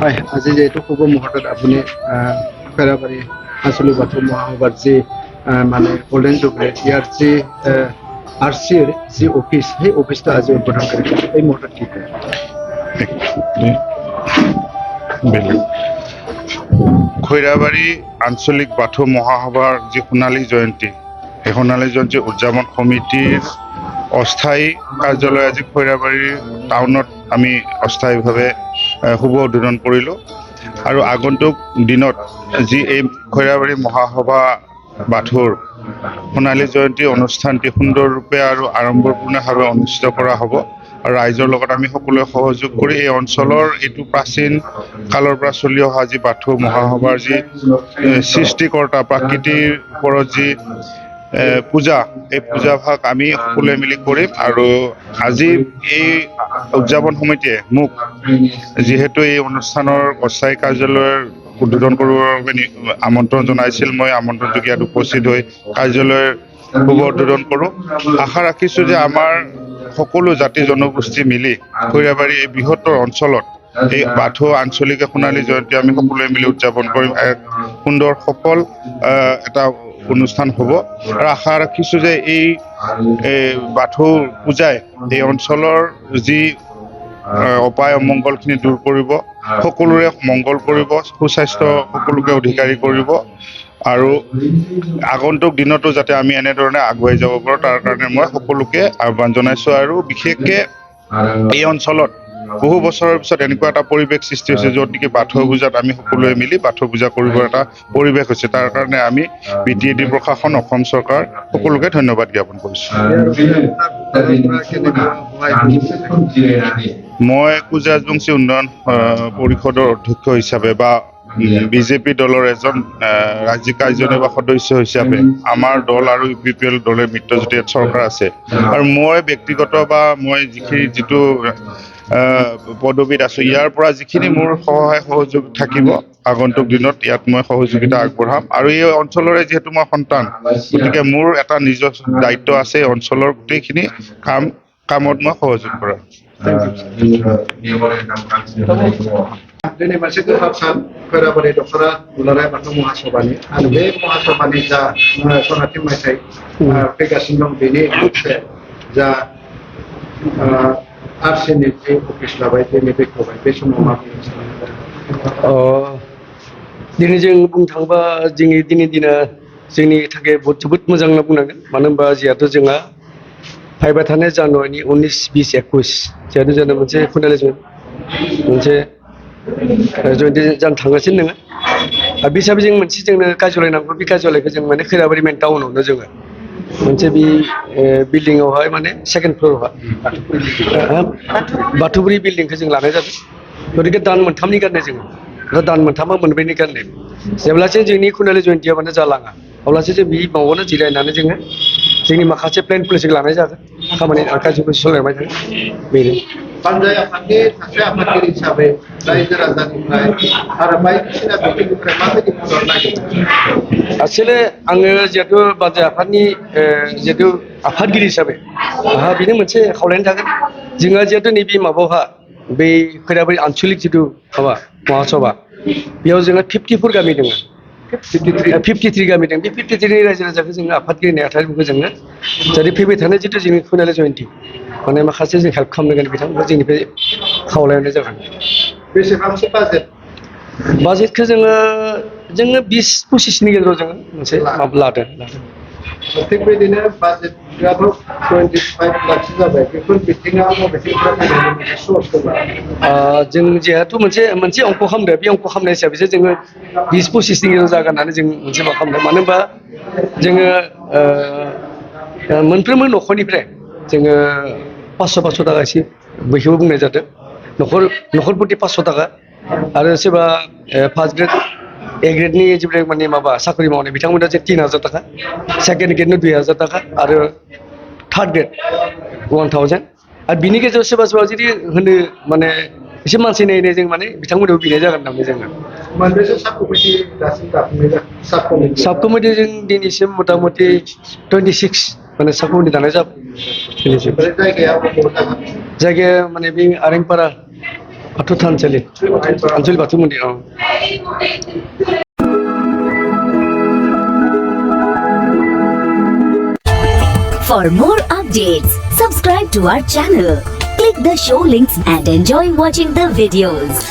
হয় আজি যেহেতু শুভ মুহূৰ্তত আপুনি খৈৰাবাৰী আঞ্চলিক বাথৌ মহাসভাৰ যি মানে গল্ডেন জুবলি ইয়াৰ যি আৰচিৰ যি অফিচ সেই অফিচটো আজি উদ্বোধন কৰিছে এই মুহূৰ্তত কি কয় খৈৰাবাৰী আঞ্চলিক বাথৌ মহাসভাৰ যি সোণালী জয়ন্তী এই সোণালী জয়ন্তী উদযাপন সমিতিৰ অস্থায়ী কাৰ্যালয় আজি খৈৰাবাৰী টাউনত আমি অস্থায়ীভাৱে শুভ উদ্বোধন কৰিলোঁ আৰু আগন্তুক দিনত যি এই খৈৰাবাৰী মহাসভা বাথৌৰ সোণালী জয়ন্তী অনুষ্ঠানটি সুন্দৰৰূপে আৰু আড়ম্বৰপূৰ্ণভাৱে অনুষ্ঠিত কৰা হ'ব আৰু ৰাইজৰ লগত আমি সকলোৱে সহযোগ কৰি এই অঞ্চলৰ এইটো প্ৰাচীন কালৰ পৰা চলি অহা যি বাথৌ মহাসভাৰ যি সৃষ্টিকৰ্তা প্ৰকৃতিৰ ওপৰত যি পূজা এই পূজাভাগ আমি সকলোৱে মিলি কৰিম আৰু আজি এই উদযাপন সমিতিয়ে মোক যিহেতু এই অনুষ্ঠানৰ অস্থায়ী কাৰ্যালয়ৰ উদ্বোধন কৰিবৰ বাবে আমন্ত্ৰণ জনাইছিল মই আমন্ত্ৰণযোগ্য ইয়াত উপস্থিত হৈ কাৰ্যালয়ৰ শুভ উদ্বোধন কৰোঁ আশা ৰাখিছোঁ যে আমাৰ সকলো জাতি জনগোষ্ঠী মিলি খৈৰাবাৰী এই বৃহত্তৰ অঞ্চলত এই বাথৌ আঞ্চলিক সোণালী জয়ন্তী আমি সকলোৱে মিলি উদযাপন কৰিম এক সুন্দৰ সফল এটা অনুষ্ঠান হ'ব আৰু আশা ৰাখিছোঁ যে এই বাথৌ পূজাই এই অঞ্চলৰ যি অপায় অমংগলখিনি দূৰ কৰিব সকলোৰে মংগল কৰিব সুস্বাস্থ্য সকলোকে অধিকাৰী কৰিব আৰু আগন্তুক দিনতো যাতে আমি এনেধৰণে আগুৱাই যাব পাৰোঁ তাৰ কাৰণে মই সকলোকে আহ্বান জনাইছোঁ আৰু বিশেষকৈ এই অঞ্চলত বহু বছৰৰ পিছত এনেকুৱা এটা পৰিৱেশ সৃষ্টি হৈছে য'ত নেকি বাথৌ পূজাত আমি সকলোৱে মিলি বাথৌ পূজা কৰিবৰ এটা পৰিৱেশ হৈছে তাৰ কাৰণে আমি BTAD প্ৰশাসন অসম চৰকাৰ সকলোকে ধন্যবাদ জ্ঞাপন কৰিছোঁ মই কুজাজবংশী উন্নয়ন পৰিষদৰ অধ্যক্ষ হিচাপে বা বিজেপি দলৰ এজন ৰাজ্যিক কাৰ্যনিৰ্বাহী বা সদস্য হিচাপে আমাৰ দল আৰু UPPL দলে মিত্ৰজোঁটীয়া চৰকাৰ আছে আৰু মই ব্যক্তিগত বা মই যিটো পদবীত আছোঁ ইয়াৰ পৰা যিখিনি মোৰ সহায় সহযোগ থাকিব আগন্তুক দিনত ইয়াত মই সহযোগিতা আগবঢ়াম আৰু এই অঞ্চলৰে যিহেতু মই সন্তান গতিকে মোৰ এটা নিজৰ দায়িত্ব আছে এই অঞ্চলৰ গোটেইখিনি কামত মই সহযোগ কৰা दिनै मोनसे गोब्राब सान खैराबारि दख'रा दुलाराय बाथौ महासभानि आरो बे महासभानि जा सनाथि मायथाइ फैगासिनो दं बेनि मोनसे जा आरसिनि जे अफिस लाबाय दिनै बेखेवबाय बे समाव मा दिनै जों बुंनो थाङोबा जोंनि दिनै दिना जोंनि थाखाय जोबोद मोजां होनना बुंनांगोन मानो होनबा जिहेथु जोंहा फैबाय थानाय जानुवारिनि 19, 20, 21 जिहेतु जोंना मोनसे खोनाले मोनसे जयन्ती जानो थांगासिनो दोङो आरो बे हिसाबै जों मोनसे जोंनो काजुलाय नांगौ बे काजुलायखौ जों माने खैराबारि मेन टाउनावनो जोङो मोनसे बे बिल्डिंआवहाय माने सेकेन्ड फ्ल'रावहाय बाथौपुरि बिल्डिंखौ जों लानाय जादों गतिके दान मोनथामनि गारनाय जोङो दान मोनथामा मोनब्रैनि गारनाय जेब्लासिम जोंनि खोनाले जयन्तीया माने जालाङा अब्लासो जों बे माबायावनो जिरायनानै जोङो जोंनि माखासे प्लेन पलिसिखौ लानाय जागोन खामानि कार्जफोर सालायबाय थागोन बेनो पान्जाय आफादनि सासे आफादगिरि हिसाबै रायजो राजानिफ्राय आरो बायदिसिना बिथिंनिफ्राय माबायदि मदद नागिरदों आसले आङो जिहेतु बान्जाय आफादनि जिहेतु आफादगिरि हिसाबै आंहा बेनो मोनसे खावलायनाय थागोन जोंहा जिहेतु नैबे माबायावहा बै खैराबारि आन्चलिक जिथु माबा महासभा बेयाव जोंहा 54 गामि दङ 53 गामि दं बे 53 रायजो राजाखौ जोङो आफादगिरि नेहाथारिफोरखौ जोङो जाहाथे फैबाय थानाय जिथु जोंनि खोनाले जयन्ती माने माखासे जों हेल्प खालामनांगोन बिथांमोनखौ जोंनिफ्राय खावलायनाय जागोन बेसेबांसो बाजेटखौ जोङो 20-25नि गेजेराव जोङो मोनसे माबा लादों थिग बेबायदिनो बाजेटआथ' 25 लाखसो जाबाय बेफोर बिथिङाव बबेथिंनिफ्राय सर्स दङ जों जिहेतु मोनसे अंक खालामदों बे अंक खालामनाय हिसाबैसो जोङो 20-25नि गेजेराव जागोन होननानै जों मोनसे माबा खालामदों मानो होनबा जोङो मोनफ्रोमबो न'खरनिफ्राय जोङो 500 थाखा एसे बयखौबो बुंनाय जादों न'खर प्रति 500 थाखा आरो सोरबा फार्स्ट ग्रेड A ग्रेडनि जेब्ला माने माबा साख्रि मावनाय बिथांमोना जे 3000 थाखा सेकेन्ड ग्रेडनो 2000 थाखा आरो थार्ड ग्रेड 1000 आरो बिनि गेजेराव सोरबा जुदि होनो माने एसे मानसि नायनाय जों माने बिथांमोनाव बिनाय जागोन होननानै जोङो मोनबेसे साब कमिटि जों दिनैसिम मथा मथि 26 माने साब कमिटि दानाय जाबाय जायगाया माने बे आरेंपारा बाथौ थानसालि आनसलिक बाथौ मन्दिर For more updates, subscribe to our channel, click the show links and enjoy watching the videos.